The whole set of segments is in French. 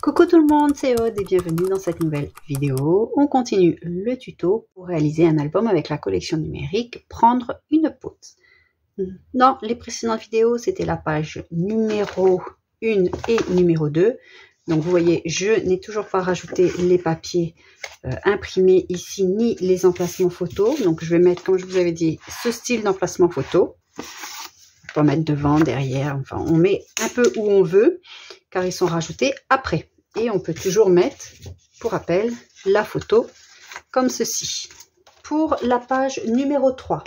Coucou tout le monde, c'est Aude et bienvenue dans cette nouvelle vidéo. On continue le tuto pour réaliser un album avec la collection numérique Prendre une pause. Dans les précédentes vidéos, c'était la page numéro 1 et numéro 2. Donc vous voyez, je n'ai toujours pas rajouté les papiers imprimés ici, ni les emplacements photos. Donc je vais mettre, comme je vous avais dit, ce style d'emplacement photo. On peut mettre devant, derrière, enfin on met un peu où on veut, car ils sont rajoutés après. Et on peut toujours mettre, pour rappel, la photo comme ceci. Pour la page numéro 3,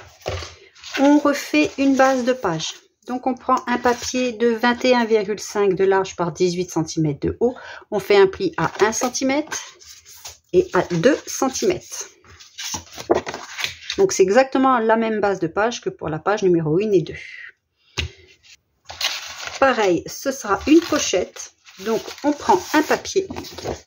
on refait une base de page. Donc on prend un papier de 21,5 de large par 18 cm de haut. On fait un pli à 1 cm et à 2 cm. Donc c'est exactement la même base de page que pour la page numéro 1 et 2. Pareil, ce sera une pochette. Donc on prend un papier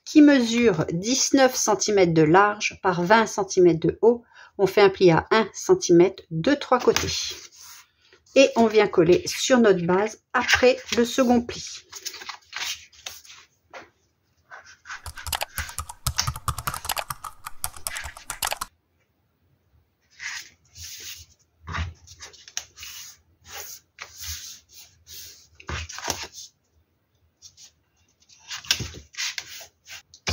qui mesure 19 cm de large par 20 cm de haut. On fait un pli à 1 cm de 3 côtés. Et on vient coller sur notre base après le second pli.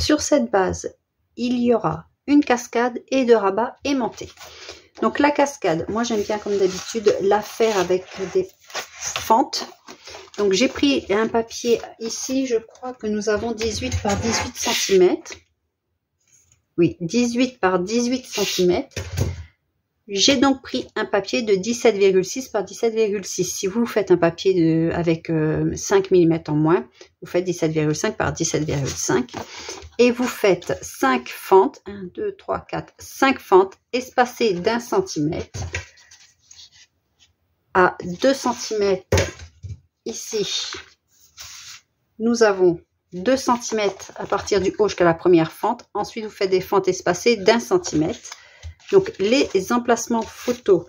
Sur cette base, il y aura une cascade et de rabat aimanté. Donc la cascade, moi j'aime bien comme d'habitude la faire avec des fentes. Donc j'ai pris un papier ici, je crois que nous avons 18 par 18 cm. Oui, 18 par 18 cm. J'ai donc pris un papier de 17,6 par 17,6. Si vous faites un papier avec 5 mm en moins, vous faites 17,5 par 17,5. Et vous faites 5 fentes, 1, 2, 3, 4, 5 fentes espacées d'1 cm à 2 cm ici. Nous avons 2 cm à partir du haut jusqu'à la première fente. Ensuite, vous faites des fentes espacées d'1 cm. Donc, les emplacements photos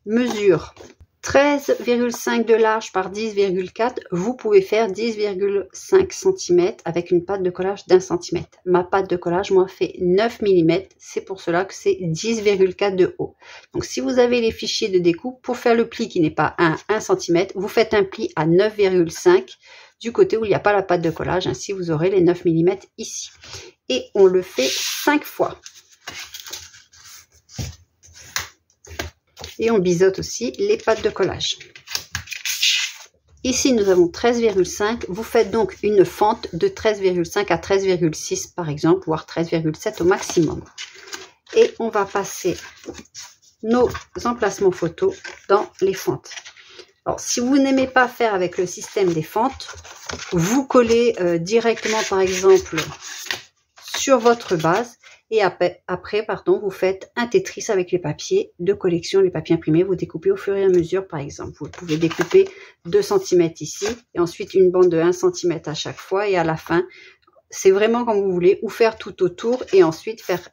mesurent 13,5 de large par 10,4. Vous pouvez faire 10,5 cm avec une pâte de collage d'1 cm. Ma pâte de collage, moi, fait 9 mm. C'est pour cela que c'est 10,4 de haut. Donc, si vous avez les fichiers de découpe, pour faire le pli qui n'est pas 1 cm, vous faites un pli à 9,5 du côté où il n'y a pas la pâte de collage. Ainsi, vous aurez les 9 mm ici. Et on le fait 5 fois. Et on biseaute aussi les pâtes de collage. Ici, nous avons 13,5. Vous faites donc une fente de 13,5 à 13,6 par exemple, voire 13,7 au maximum. Et on va passer nos emplacements photos dans les fentes. Alors, si vous n'aimez pas faire avec le système des fentes, vous collez directement, par exemple, sur votre base. Et après, vous faites un Tetris avec les papiers de collection, les papiers imprimés. Vous découpez au fur et à mesure, par exemple. Vous pouvez découper 2 cm ici et ensuite une bande de 1 cm à chaque fois. Et à la fin, c'est vraiment comme vous voulez, ou faire tout autour et ensuite faire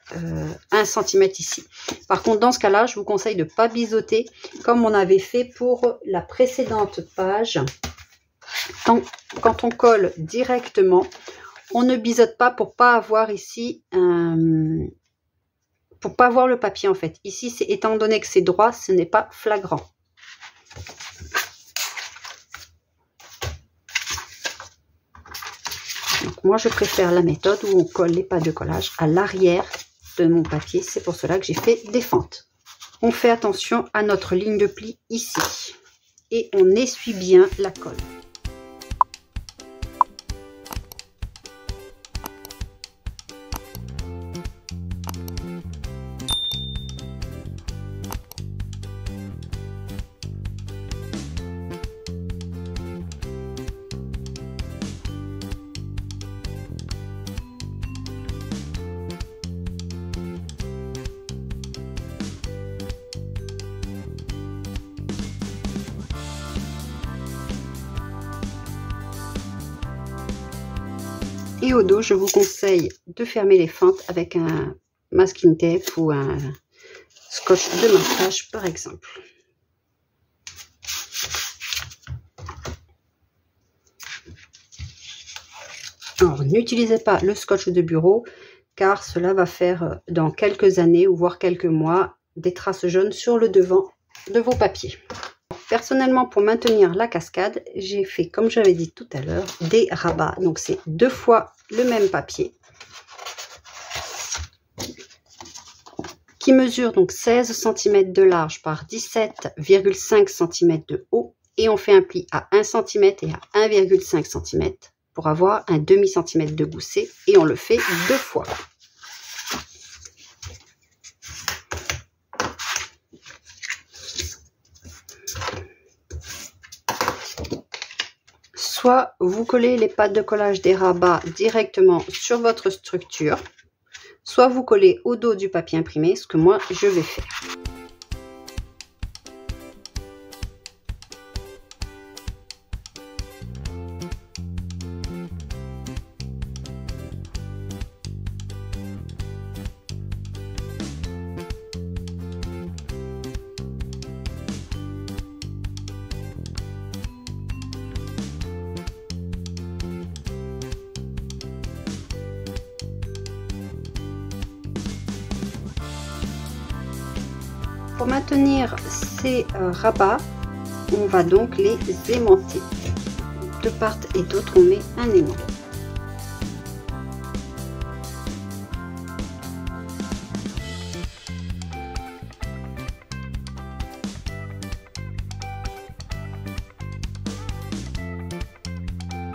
1 cm ici. Par contre, dans ce cas-là, je vous conseille de ne pas biseauter comme on avait fait pour la précédente page. Quand on colle directement, on ne biseaute pas pour pas avoir ici pour pas voir le papier en fait. Ici, étant donné que c'est droit, ce n'est pas flagrant. Donc moi, je préfère la méthode où on colle les pâtes de collage à l'arrière de mon papier. C'est pour cela que j'ai fait des fentes. On fait attention à notre ligne de pli ici et on essuie bien la colle. Et au dos, je vous conseille de fermer les fentes avec un masking tape ou un scotch de masquage par exemple. Alors, n'utilisez pas le scotch de bureau car cela va faire dans quelques années ou voire quelques mois des traces jaunes sur le devant de vos papiers. Personnellement, pour maintenir la cascade, j'ai fait, comme j'avais dit tout à l'heure, des rabats. Donc, c'est 2 fois le même papier qui mesure donc 16 cm de large par 17,5 cm de haut. Et on fait un pli à 1 cm et à 1,5 cm pour avoir un demi centimètre de gousset. Et on le fait 2 fois. Soit vous collez les pattes de collage des rabats directement sur votre structure, soit vous collez au dos du papier imprimé, ce que moi je vais faire. Pour maintenir ces rabats, on va donc les aimanter. De part et d'autre, on met un aimant.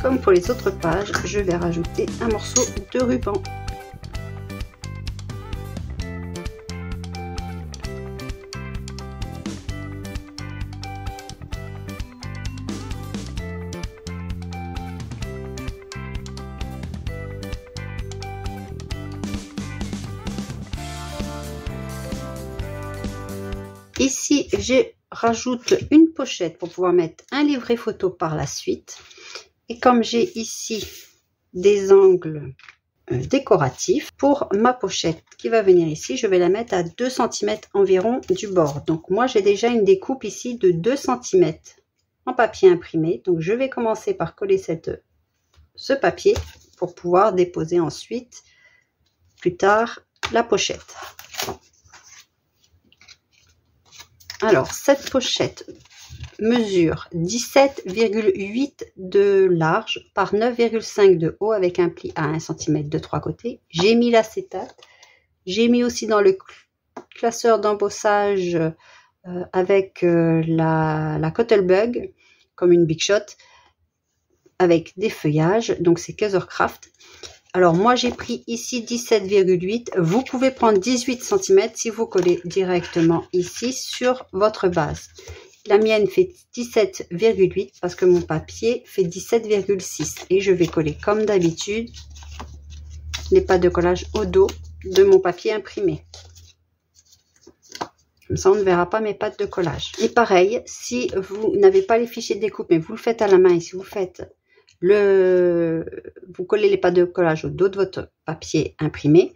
Comme pour les autres pages, je vais rajouter un morceau de ruban. Ici, je rajoute une pochette pour pouvoir mettre un livret photo par la suite. Et comme j'ai ici des angles décoratifs, pour ma pochette qui va venir ici, je vais la mettre à 2 cm environ du bord. Donc moi, j'ai déjà une découpe ici de 2 cm en papier imprimé. Donc je vais commencer par coller ce papier pour pouvoir déposer ensuite, plus tard, la pochette. Alors, cette pochette mesure 17,8 de large par 9,5 de haut avec un pli à 1 cm de 3 côtés. J'ai mis l'acétate. J'ai mis aussi dans le classeur d'embossage avec la Cuttlebug, comme une Big Shot, avec des feuillages. Donc, c'est Cuttercraft. Alors, moi, j'ai pris ici 17,8. Vous pouvez prendre 18 cm si vous collez directement ici sur votre base. La mienne fait 17,8 parce que mon papier fait 17,6. Et je vais coller comme d'habitude les pattes de collage au dos de mon papier imprimé. Comme ça, on ne verra pas mes pattes de collage. Et pareil, si vous n'avez pas les fichiers de découpe, mais vous le faites à la main et si vous faites vous collez les pattes de collage au dos de votre papier imprimé,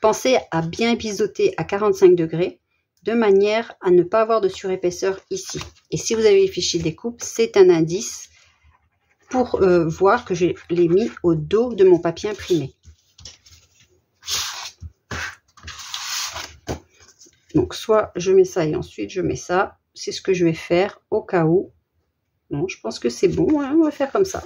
pensez à bien biseauter à 45 degrés de manière à ne pas avoir de surépaisseur ici. Et si vous avez les fichiers de découpe, c'est un indice pour voir que je l'ai mis au dos de mon papier imprimé. Donc soit je mets ça et ensuite je mets ça. C'est ce que je vais faire au cas où. Non, je pense que c'est bon, hein, on va faire comme ça.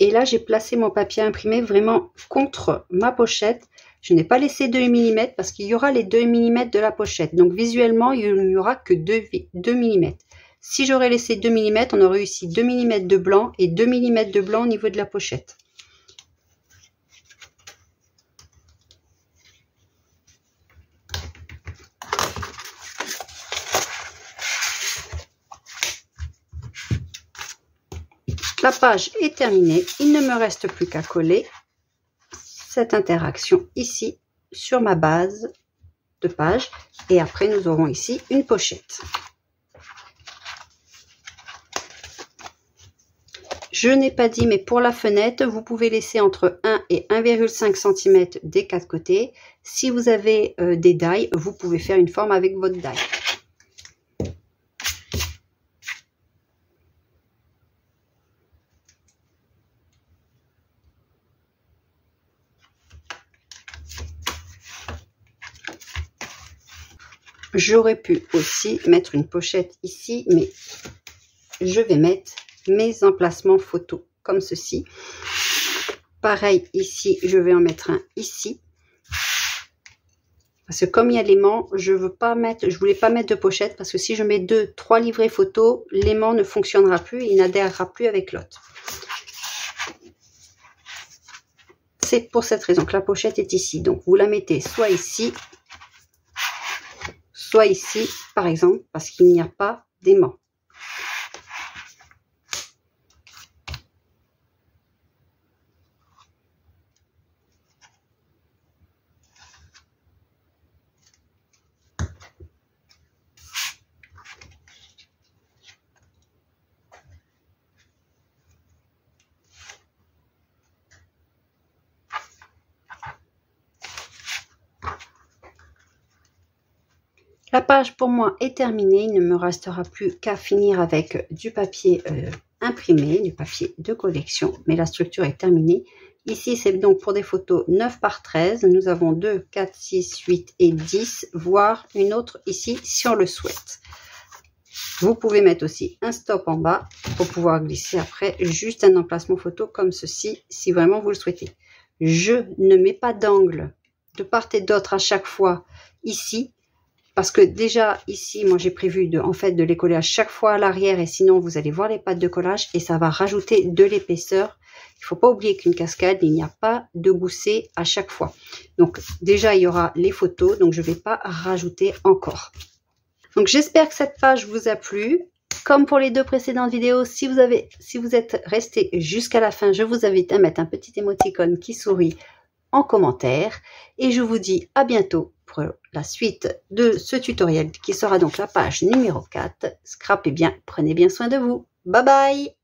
Et là, j'ai placé mon papier imprimé vraiment contre ma pochette. Je n'ai pas laissé 2 mm parce qu'il y aura les 2 mm de la pochette. Donc, visuellement, il n'y aura que 2 mm. Si j'aurais laissé 2 mm, on aurait ici 2 mm de blanc et 2 mm de blanc au niveau de la pochette. La page est terminée. Il ne me reste plus qu'à coller cette interaction ici sur ma base de page. Et après, nous aurons ici une pochette. Je n'ai pas dit, mais pour la fenêtre, vous pouvez laisser entre 1 et 1,5 cm des quatre côtés. Si vous avez des die, vous pouvez faire une forme avec votre die. J'aurais pu aussi mettre une pochette ici, mais je vais mettre mes emplacements photos comme ceci. Pareil ici, je vais en mettre un ici. Parce que comme il y a l'aimant, je voulais pas mettre de pochette parce que si je mets 2-3 livrets photos, l'aimant ne fonctionnera plus, il n'adhérera plus avec l'autre. C'est pour cette raison que la pochette est ici. Donc vous la mettez soit ici par exemple, parce qu'il n'y a pas d'aimant. La page pour moi est terminée, il ne me restera plus qu'à finir avec du papier imprimé, du papier de collection, mais la structure est terminée. Ici c'est donc pour des photos 9 par 13, nous avons 2, 4, 6, 8 et 10, voire une autre ici si on le souhaite. Vous pouvez mettre aussi un stop en bas pour pouvoir glisser après juste un emplacement photo comme ceci si vraiment vous le souhaitez. Je ne mets pas d'angle de part et d'autre à chaque fois ici. Parce que déjà ici, moi j'ai prévu de les coller à chaque fois à l'arrière et sinon vous allez voir les pattes de collage et ça va rajouter de l'épaisseur. Il ne faut pas oublier qu'une cascade, il n'y a pas de gousset à chaque fois. Donc déjà il y aura les photos, donc je ne vais pas rajouter encore. Donc j'espère que cette page vous a plu. Comme pour les deux précédentes vidéos, si vous êtes resté jusqu'à la fin, je vous invite à mettre un petit émoticône qui sourit en commentaire et je vous dis à bientôt pour la suite de ce tutoriel qui sera donc la page numéro 4. Scrapez bien, prenez bien soin de vous. Bye bye!